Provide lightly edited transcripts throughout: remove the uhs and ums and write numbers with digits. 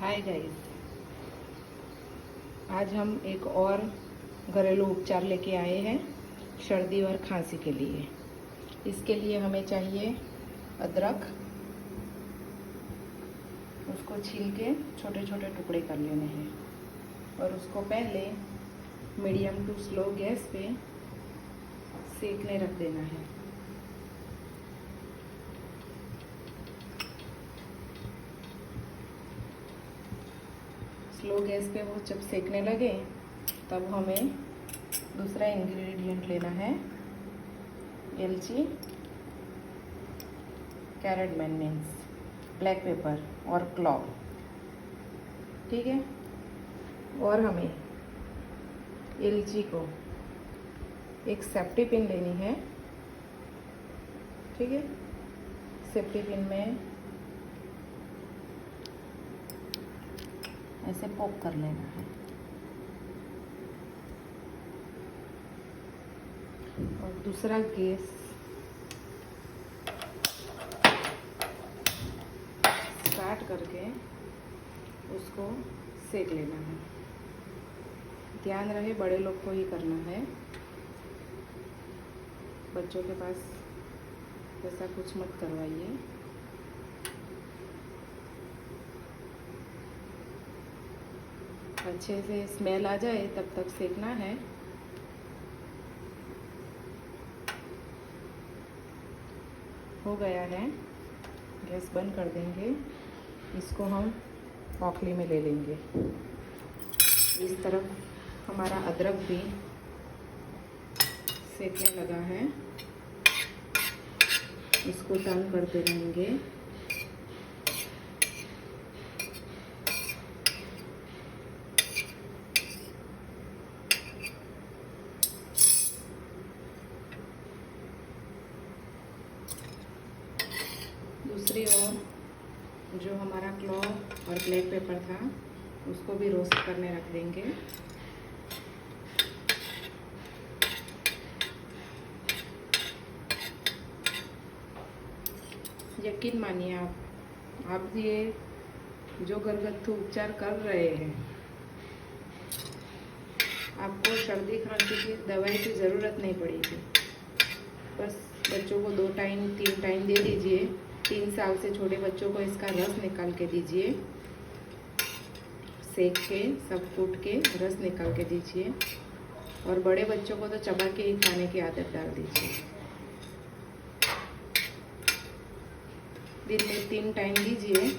Hi guys, आज हम एक और घरेलू उपचार लेके आए हैं सर्दी और खांसी के लिए। इसके लिए हमें चाहिए अदरक। उसको छील के छोटे छोटे टुकड़े कर लेने हैं और उसको पहले मीडियम टू स्लो गैस पे सेकने रख देना है। स्लो गैस पे वो जब सेकने लगे तब हमें दूसरा इंग्रेडिएंट लेना है, इलायची, कैरेडमन मीन्स ब्लैक पेपर और क्लॉव। ठीक है, और हमें इलायची को एक सेफ्टी पिन लेनी है। ठीक है, सेफ्टी पिन में ऐसे पॉप कर लेना है और दूसरा गैस स्टार्ट करके उसको सेक लेना है। ध्यान रहे बड़े लोग को ही करना है, बच्चों के पास ऐसा कुछ मत करवाइए। अच्छे से स्मेल आ जाए तब तक सेकना है। हो गया है, गैस बंद कर देंगे। इसको हम औखली में ले लेंगे। इस तरफ हमारा अदरक भी सेकने लगा है, इसको टर्न करते रहेंगे। दूसरी ओर जो हमारा क्लॉव और ब्लैक पेपर था उसको भी रोस्ट करने रख देंगे। यकीन मानिए आप ये जो घरगथ्थू उपचार कर रहे हैं, आपको सर्दी खांसी की दवाई की ज़रूरत नहीं पड़ेगी। बस बच्चों को 2 टाइम 3 टाइम दे दीजिए। 3 साल से छोटे बच्चों को इसका रस निकाल के दीजिए, सेक के सब कूट के रस निकाल के दीजिए। और बड़े बच्चों को तो चबा के ही खाने की आदत डाल दीजिए। दिन में 3 टाइम दीजिए।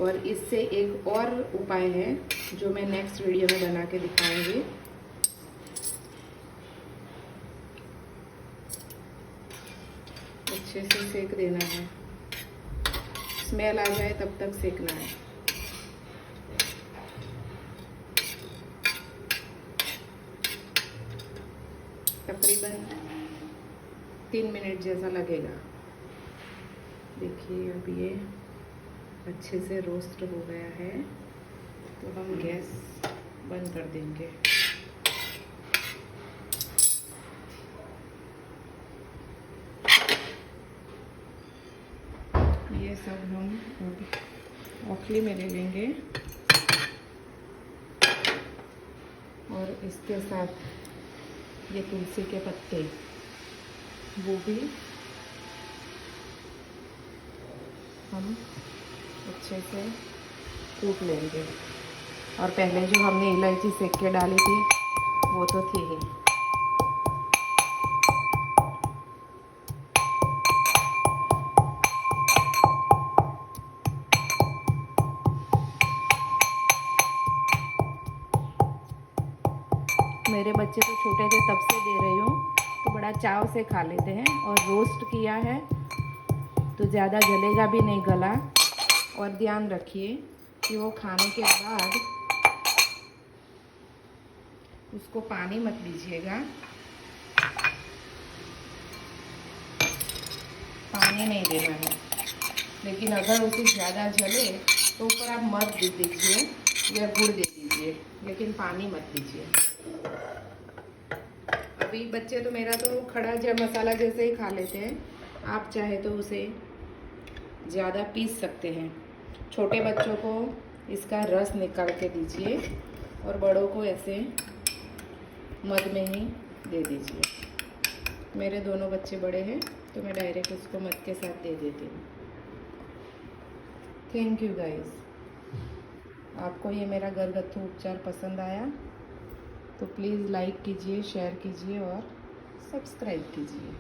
और इससे एक और उपाय है जो मैं नेक्स्ट वीडियो में बना के दिखाऊंगी। अच्छे से सेक देना है, स्मेल आ जाए तब तक सेकना है। तकरीबन 3 मिनट जैसा लगेगा। देखिए अब ये अच्छे से रोस्ट हो गया है, तो हम गैस बंद कर देंगे। ये सब हम औखली में ले लेंगे और इसके साथ ये तुलसी के पत्ते वो भी हम अच्छे से कूट लेंगे। और पहले जो हमने इलायची सेक के डाली थी वो तो थी ही। मेरे बच्चे तो छोटे थे तब से दे रही हूँ, तो बड़ा चाव से खा लेते हैं। और रोस्ट किया है तो ज़्यादा जलेगा भी नहीं गला। और ध्यान रखिए कि वो खाने के बाद उसको पानी मत दीजिएगा, पानी नहीं देना है। लेकिन अगर उसे ज़्यादा जले तो ऊपर आप मर्द दे दीजिए या गुड़ दे दीजिए, लेकिन पानी मत दीजिए। अभी बच्चे तो मेरा तो खड़ा मसाला जैसे ही खा लेते हैं। आप चाहे तो उसे ज़्यादा पीस सकते हैं। छोटे बच्चों को इसका रस निकाल के दीजिए और बड़ों को ऐसे मध में ही दे दीजिए। मेरे दोनों बच्चे बड़े हैं तो मैं डायरेक्ट उसको मध के साथ दे देती हूँ। Thank you guys. आपको ये मेरा घरगथ्थू उपचार पसंद आया तो प्लीज़ लाइक कीजिए, शेयर कीजिए और सब्सक्राइब कीजिए।